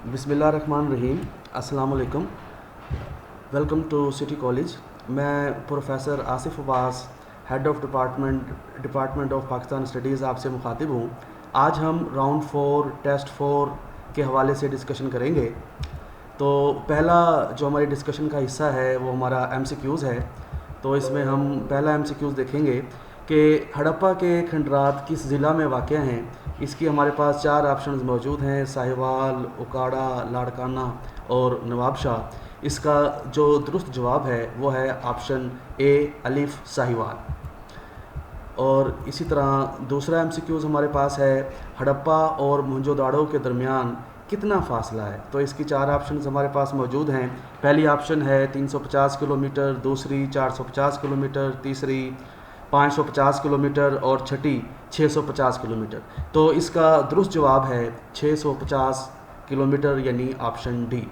बिस्मिल्लाहिर्रहमानिर्रहीम। अस्सलाम वालेकुम। Welcome to city college. मैं professor Asif Abbas, head of department of Pakistan studies आपसे मुखातिब हूँ। आज हम राउंड 4 टेस्ट 4 के हवाले से डिस्कशन करेंगे। तो पहला जो हमारी डिस्कशन का हिस्सा है वो हमारा MCQs है। तो इसमें हम पहला MCQs देखेंगे कि हड़प्पा के खंडरात किस ज़िला में वाक़या हैं। इसकी हमारे पास 4 ऑप्शंस मौजूद हैं, साहिवाल, उकाड़ा, लाड़काना और नवाबशाह। इसका जो दुरुस्त जवाब है वो है ऑप्शन ए अलिफ साहिवाल। और इसी तरह दूसरा MCQs हमारे पास है, हड़प्पा और मोहनजोदाड़ो के दरमियान कितना फ़ासला है। तो इसकी 4 ऑप्शंस हमारे पास मौजूद हैं। पहली ऑप्शन है 350 किलोमीटर, दूसरी 450 किलोमीटर, तीसरी 550 किलोमीटर और छठी 650 किलोमीटर। तो इसका दुरुस्त जवाब है 650 किलोमीटर यानी ऑप्शन डी।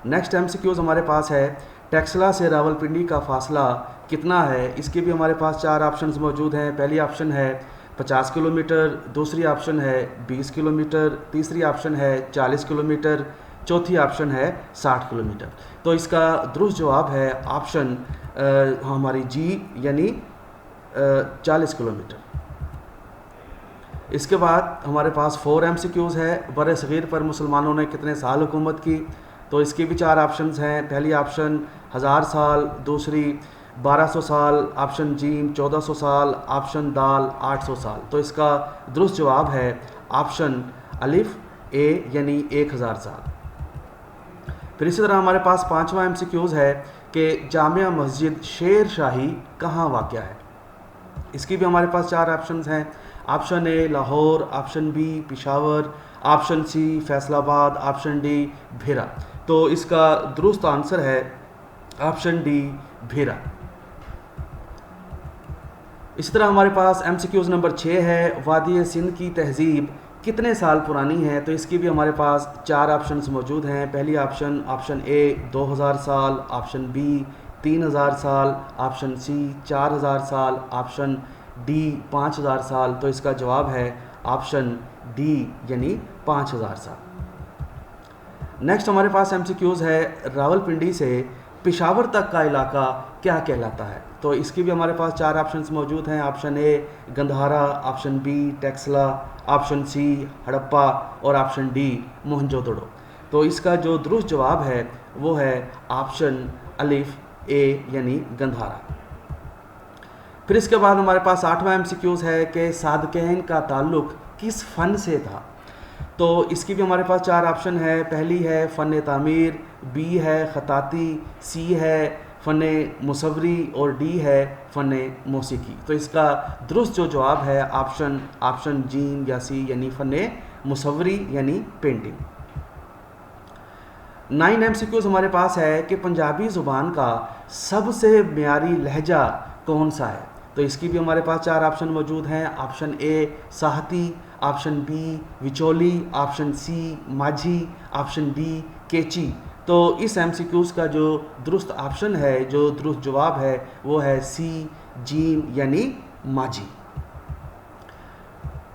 नेक्स्ट MCQs हमारे पास है, टेक्सला से रावलपिंडी का फासला कितना है। इसके भी हमारे पास 4 ऑप्शंस मौजूद हैं। पहली ऑप्शन है 50 किलोमीटर, दूसरी ऑप्शन है 20 किलोमीटर, तीसरी ऑप्शन है 40 किलोमीटर, चौथी ऑप्शन है 60 किलोमीटर। तो इसका दुरुस्त जवाब है ऑप्शन हमारी जी यानी 40 किलोमीटर। इसके बाद हमारे पास 4 MCQs है, बर सग़ीर पर मुसलमानों ने कितने साल हुकूमत की। तो इसके भी 4 ऑप्शंस हैं। पहली ऑप्शन 1000 साल, दूसरी 1200 साल, ऑप्शन जीम 1400 साल, ऑप्शन दाल 800 साल। तो इसका दुरुस्त जवाब है ऑप्शन अलिफ ए यानी 1000 साल। फिर इसी तरह हमारे पास 5वां MCQs है कि जामिया मस्जिद शेर शाही कहाँ वाक़या है। इसकी भी हमारे पास 4 ऑप्शंस हैं। Option A Lahore, option B Peshawar, option C Faisalabad, option D Bhera. तो इसका दुरुस्त आंसर है ऑप्शन डी भेरा। इसी तरह हमारे पास MCQs नंबर 6 है, वादी सिंध की तहज़ीब कितने साल पुरानी है। तो इसकी भी हमारे पास 4 ऑप्शंस मौजूद हैं। पहली ऑप्शन ए 2000 साल, ऑप्शन बी 3000 साल, ऑप्शन सी 4000 साल, ऑप्शन डी 5000 साल। तो इसका जवाब है ऑप्शन डी यानी 5000 साल। नेक्स्ट हमारे पास MCQs है, रावलपिंडी से पेशावर तक का इलाका क्या कहलाता है। तो इसकी भी हमारे पास 4 ऑप्शंस मौजूद हैं। Option A Gandhara, option B Taxila, option C Harappa और ऑप्शन डी मोहनजोदड़ो। तो इसका जो दुरुस्त जवाब है वो है ऑप्शन अलिफ ए यानी गंधारा। फिर इसके बाद हमारे पास 8वां MCQs है कि सादकैन का ताल्लुक़ किस फ़न से था। तो इसकी भी हमारे पास 4 ऑप्शन है। पहली है फ़न तामीर, बी है ख़ताती, सी है फ़न मुसव्वरी और डी है फ़न मौसीकी। तो इसका दुरुस्त जो जवाब है ऑप्शन जीन या सी यानी फ़न मुसव्वरी यानी पेंटिंग। 9 MCQs हमारे पास है कि पंजाबी ज़ुबान का सबसे म्यारी लहजा कौन सा है। तो इसकी भी हमारे पास 4 ऑप्शन मौजूद हैं। Option A Sahti, option B Vicholi, option C Majhi, option D केची। तो इस MCQs का जो दुरुस्त ऑप्शन है, जो दुरुस्त जवाब है वो है सी जीम यानी माझी।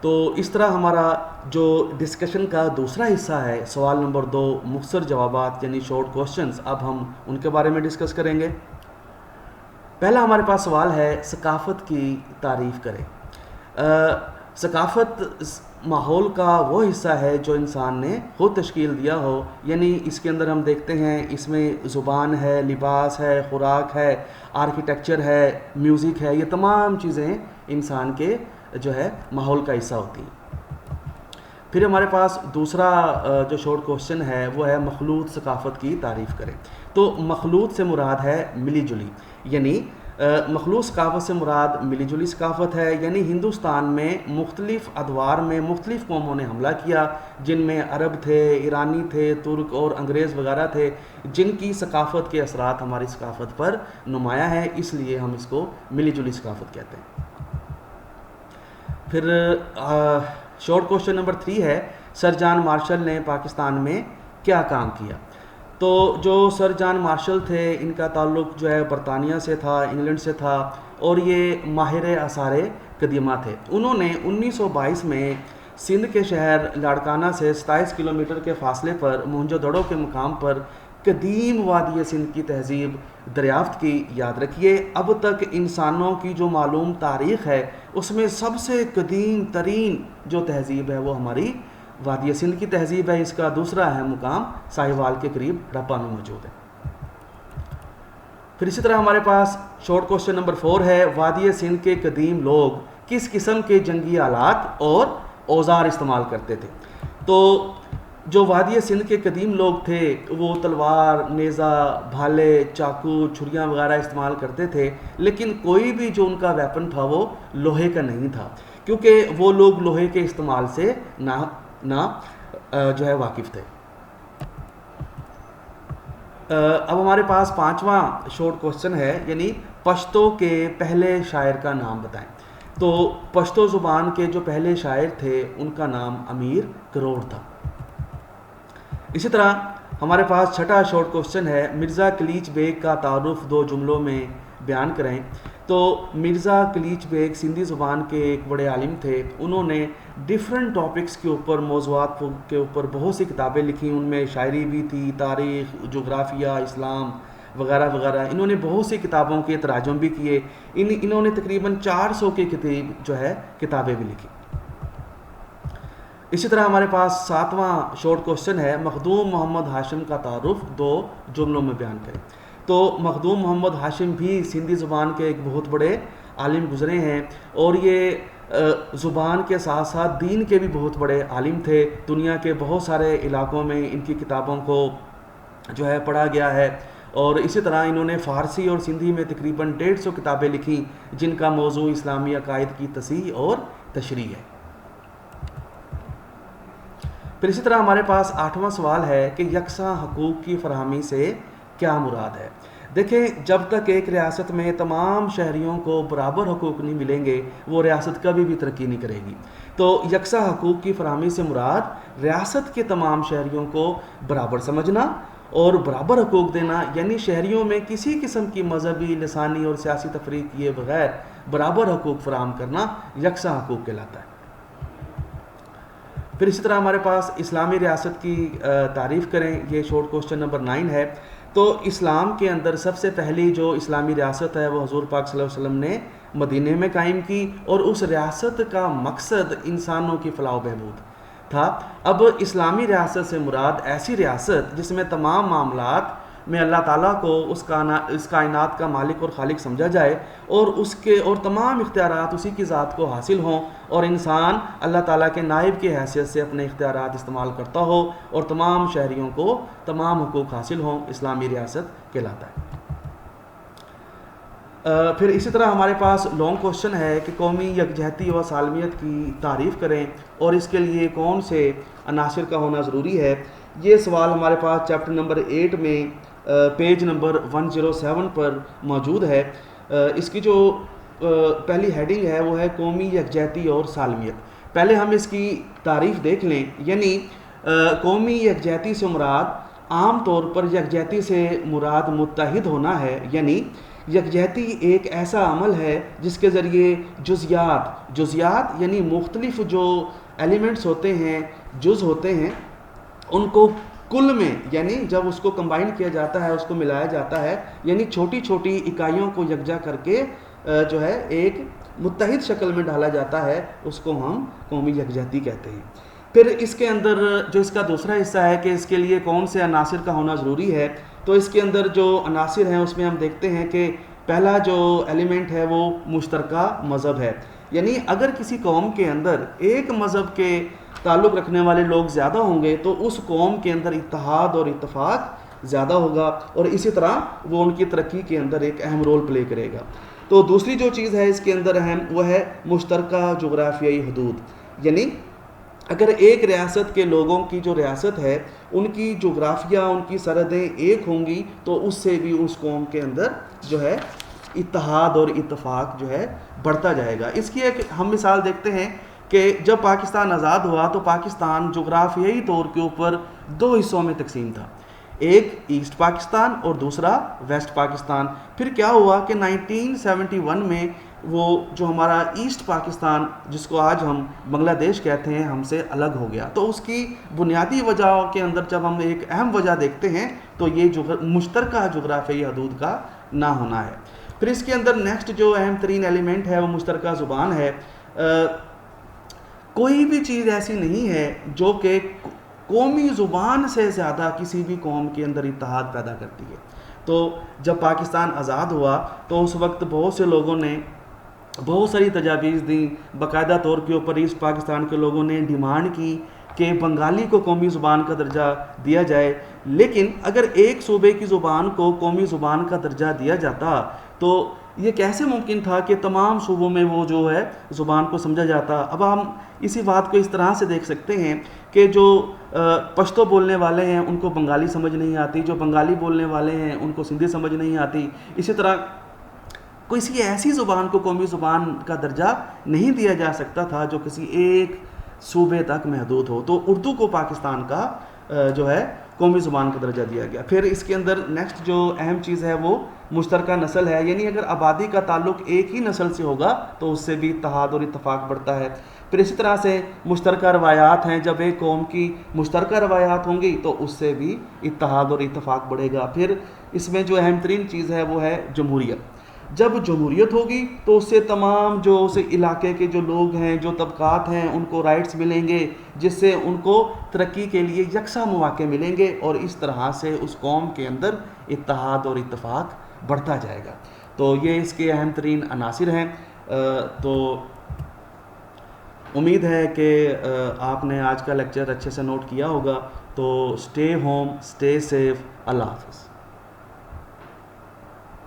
तो इस तरह हमारा जो डिस्कशन का दूसरा हिस्सा है, सवाल नंबर 2 मुख्तसर जवाबात यानी शॉर्ट क्वेश्चंस, अब हम उनके बारे में डिस्कस करेंगे। पहला हमारे पास सवाल है, सकाफ़त की तारीफ़ करें। सकाफ़त माहौल का वो हिस्सा है जो इंसान ने खुद तश्कील दिया हो। यानी इसके अंदर हम देखते हैं इसमें ज़ुबान है, लिबास है, खुराक है, आर्किटेक्चर है, म्यूज़िक है। ये तमाम चीज़ें इंसान के जो है माहौल का हिस्सा होती हैं। फिर हमारे पास दूसरा जो शॉर्ट क्वेश्चन है वो है मखलूत सकाफ़त की तारीफ़ करें। तो मखलूत से मुराद है मिली जुली, यानी मखलूत सकाफ़त से मुराद मिली जुली सकाफ़त है। यानी हिंदुस्तान में मुख्तलिफ़ अदवार में मुख्तलिफ़ कौमों ने हमला किया, जिनमें अरब थे, ईरानी थे, तुर्क और अंग्रेज़ वगैरह थे, जिनकी सकाफ़त के असरात हमारी सकाफ़त पर नुमाया है। इसलिए हम इसको मिली जुली सकाफ़त कहते हैं। फिर शॉर्ट क्वेश्चन नंबर 3 है, सर जॉन मार्शल ने पाकिस्तान में क्या काम किया। तो जो सर जॉन मार्शल थे इनका ताल्लुक़ जो है बरतानिया से था, इंग्लैंड से था, और ये माहिर आसार कदीमा थे। उन्होंने 1922 में सिंध के शहर लाड़काना से 27 किलोमीटर के फासले पर मोहनजोदड़ो के मुकाम पर कदीम वादी सिंध की तहज़ीब दरियाफ्त की। याद रखिए, अब तक इंसानों की जो मालूम तारीख़ है उसमें सबसे कदीम तरीन जो तहज़ीब है वो हमारी वादी सिंध की तहज़ीब है। इसका दूसरा अहम मुकाम साहिवाल के करीब हड़प्पा में मौजूद है। फिर इसी तरह हमारे पास शॉर्ट क्वेश्चन नंबर 4 है, वादी सिंध के कदीम लोग किस किस्म के जंगी आलात और औजार इस्तेमाल करते थे? तो जो वादी सिंध के कदीम लोग थे वो तलवार, नेज़ा, भाले, चाकू, छुरियाँ वगैरह इस्तेमाल करते थे, लेकिन कोई भी जो उनका वेपन था वो लोहे का नहीं था, क्योंकि वो लोग लोहे के इस्तेमाल से ना जो है वाकिफ़ थे। अब हमारे पास 5वां शॉर्ट क्वेश्चन है, यानी पश्तो के पहले शायर का नाम बताएं। तो पश्तो ज़ुबान के जो पहले शायर थे उनका नाम अमीर करोड़ था। इसी तरह हमारे पास 6ठा शॉर्ट क्वेश्चन है, मिर्ज़ा कलीच बेग का तारुफ 2 जुमलों में बयान करें। तो मिर्ज़ा कलीच बेग सिंधी ज़ुबान के एक बड़े आलिम थे। उन्होंने डिफरेंट टॉपिक्स के ऊपर, मौज़ूआत के ऊपर बहुत सी किताबें लिखी, उनमें शायरी भी थी, तारीख़, जोग्राफ़िया, इस्लाम वगैरह वगैरह। इन्होंने बहुत सी किताबों के तराजुम भी किए। इन्होंने तकरीबन 400 के करीब जो है किताबें भी लिखी। इसी तरह हमारे पास 7वां शॉर्ट क्वेश्चन है, मखदूम मोहम्मद हाशिम का तारुफ 2 जुमलों में बयान करें। तो मखदूम मोहम्मद हाशिम भी सिंधी ज़ुबान के एक बहुत बड़े आलिम गुज़रे हैं और ये ज़ुबान के साथ साथ दीन के भी बहुत बड़े आलिम थे। दुनिया के बहुत सारे इलाकों में इनकी किताबों को जो है पढ़ा गया है और इसी तरह इन्होंने फ़ारसी और सिंधी में तकरीबन 150 किताबें लिखी, जिनका मौजू इस्लामी अकायद की तसीह और तशरीह है। फिर इसी तरह हमारे पास 8वां सवाल है कि यकसा हकूक़ की फरहमी से क्या मुराद है? देखें, जब तक एक रियासत में तमाम शहरियों को बराबर हकूक़ नहीं मिलेंगे वो रियासत कभी भी तरक्की नहीं करेगी। तो यकसा हकूक़ की फरहमी से मुराद रियासत के तमाम शहरियों को बराबर समझना और बराबर हकूक़ देना, यानी शहरियों में किसी किस्म की मजहबी, लसानी और सियासी तफरीक किए बगैर बराबर हकूक़ फराहम करना यकसा हकूक़ कहलाता है। फिर इसी तरह हमारे पास इस्लामी रियासत की तारीफ़ करें, ये शॉर्ट क्वेश्चन नंबर 9 है। तो इस्लाम के अंदर सबसे पहली जो इस्लामी रियासत है वो हुज़ूर पाक सल्लल्लाहु अलैहि वसल्लम ने मदीने में कायम की और उस रियासत का मकसद इंसानों की फ़लाह बहबूद था। अब इस्लामी रियासत से मुराद ऐसी रियासत जिसमें तमाम मामलात में अल्लाह ताला को इस कायनात का मालिक और खालिक समझा जाए और उसके और तमाम इख्तियारात उसी की ज़ात को हासिल हों और इंसान अल्लाह ताला के नाइब की हैसियत से अपने इख्तियारात इस्तेमाल करता हो और तमाम शहरियों को तमाम हुकूक हासिल हों, इस्लामी रियासत कहलाता है। फिर इसी तरह हमारे पास लॉन्ग क्वेश्चन है कि कौमी यकजहती व सालमियत की तारीफ़ करें और इसके लिए कौन से अनासिर का होना ज़रूरी है। ये सवाल हमारे पास चैप्टर नंबर 8 में पेज नंबर 107 पर मौजूद है। इसकी जो पहली हेडिंग है वो है कौमी यकजहती और सालमियत। पहले हम इसकी तारीफ़ देख लें, यानी कौमी यकजहती से मुराद आम तौर पर यकजहती से मुराद मुत्तहिद होना है, यानी यकजहती एक ऐसा अमल है जिसके ज़रिए जुज़ियात यानी मुख्तलिफ जो एलिमेंट्स होते हैं, जुज़ होते हैं, उनको कुल में यानी जब उसको कंबाइन किया जाता है, उसको मिलाया जाता है, यानी छोटी छोटी इकाइयों को यकजा करके जो है एक मुत्तहिद शक्ल में डाला जाता है, उसको हम कौमी यकजहती कहते हैं। फिर इसके अंदर जो इसका दूसरा हिस्सा है कि इसके लिए कौन से अनासिर का होना ज़रूरी है, तो इसके अंदर जो अनासिर हैं उसमें हम देखते हैं कि पहला जो एलिमेंट है वो मुश्तरका मज़हब है, यानी अगर किसी कौम के अंदर एक मज़हब के ताल्लुक़ रखने वाले लोग ज़्यादा होंगे तो उस कौम के अंदर इत्तेहाद और इत्तफ़ाक़ ज़्यादा होगा और इसी तरह वो उनकी तरक्की के अंदर एक अहम रोल प्ले करेगा। तो दूसरी जो चीज़ है इसके अंदर अहम वो है मुश्तरका जोग्राफियाई हदूद, यानी अगर एक रियासत के लोगों की जो रियासत है उनकी जोग्राफिया, उनकी सरहदें एक होंगी तो उससे भी उस कौम के अंदर जो है इत्तेहाद और इत्तफ़ाक़ जो है बढ़ता जाएगा। इसकी एक हम मिसाल देखते हैं कि जब पाकिस्तान आज़ाद हुआ तो पाकिस्तान जोग्राफियाई तौर के ऊपर 2 हिस्सों में तकसीम था, एक ईस्ट पाकिस्तान और दूसरा वेस्ट पाकिस्तान। फिर क्या हुआ कि 1971 में वो जो हमारा ईस्ट पाकिस्तान, जिसको आज हम बांग्लादेश कहते हैं, हमसे अलग हो गया। तो उसकी बुनियादी वजहों के अंदर जब हम एक अहम वजह देखते हैं तो ये जो मुश्तरका जोग्राफियाई हदूद का ना होना है। फिर इसके अंदर नेक्स्ट जो अहम तरीन एलिमेंट है वो मुश्तरका ज़ुबान है। कोई भी चीज़ ऐसी नहीं है जो कि कौमी ज़ुबान से ज़्यादा किसी भी कौम के अंदर इत्तेहाद पैदा करती है। तो जब पाकिस्तान आज़ाद हुआ तो उस वक्त बहुत से लोगों ने बहुत सारी तजावीज़ दी, बाकायदा तौर के ऊपर ईस्ट पाकिस्तान के लोगों ने डिमांड की कि बंगाली को कौमी ज़ुबान का दर्जा दिया जाए। लेकिन अगर एक सूबे की ज़ुबान को कौमी ज़ुबान का दर्जा दिया जाता तो ये कैसे मुमकिन था कि तमाम सूबों में वो जो है ज़ुबान को समझा जाता। अब हम इसी बात को इस तरह से देख सकते हैं कि जो पश्तो बोलने वाले हैं उनको बंगाली समझ नहीं आती, जो बंगाली बोलने वाले हैं उनको सिंधी समझ नहीं आती। इसी तरह किसी ऐसी ज़ुबान को कौमी ज़ुबान का दर्जा नहीं दिया जा सकता था जो किसी एक सूबे तक महदूद हो। तो उर्दू को पाकिस्तान का जो है कौमी ज़ुबान का दर्जा दिया गया। फिर इसके अंदर नेक्स्ट जो अहम चीज़ है वो मुश्तरका नस्ल है, यानी अगर आबादी का ताल्लुक एक ही नस्ल से होगा तो उससे भी इत्तेहाद और इत्तफाक बढ़ता है। फिर इसी तरह से मुश्तरका रवायात हैं, जब एक कौम की मुश्तरका रवायात होंगी तो उससे भी इत्तेहाद और इत्तफाक बढ़ेगा। फिर इसमें जो अहम तरीन चीज़ है वो है जमहूरियत। जब जमहूरियत होगी तो उससे तमाम जो उस इलाके के जो लोग हैं, जो तबकात हैं, उनको राइट्स मिलेंगे, जिससे उनको तरक्की के लिए यकसा मौके मिलेंगे और इस तरह से उस कौम के अंदर इत्तेहाद और इत्तफाक बढ़ता जाएगा। तो ये इसके अहम तरीन अनासिर हैं। तो उम्मीद है कि आपने आज का लेक्चर अच्छे से नोट किया होगा। तो स्टे होम, स्टे सेफ, अल्लाह हाफ़िज़।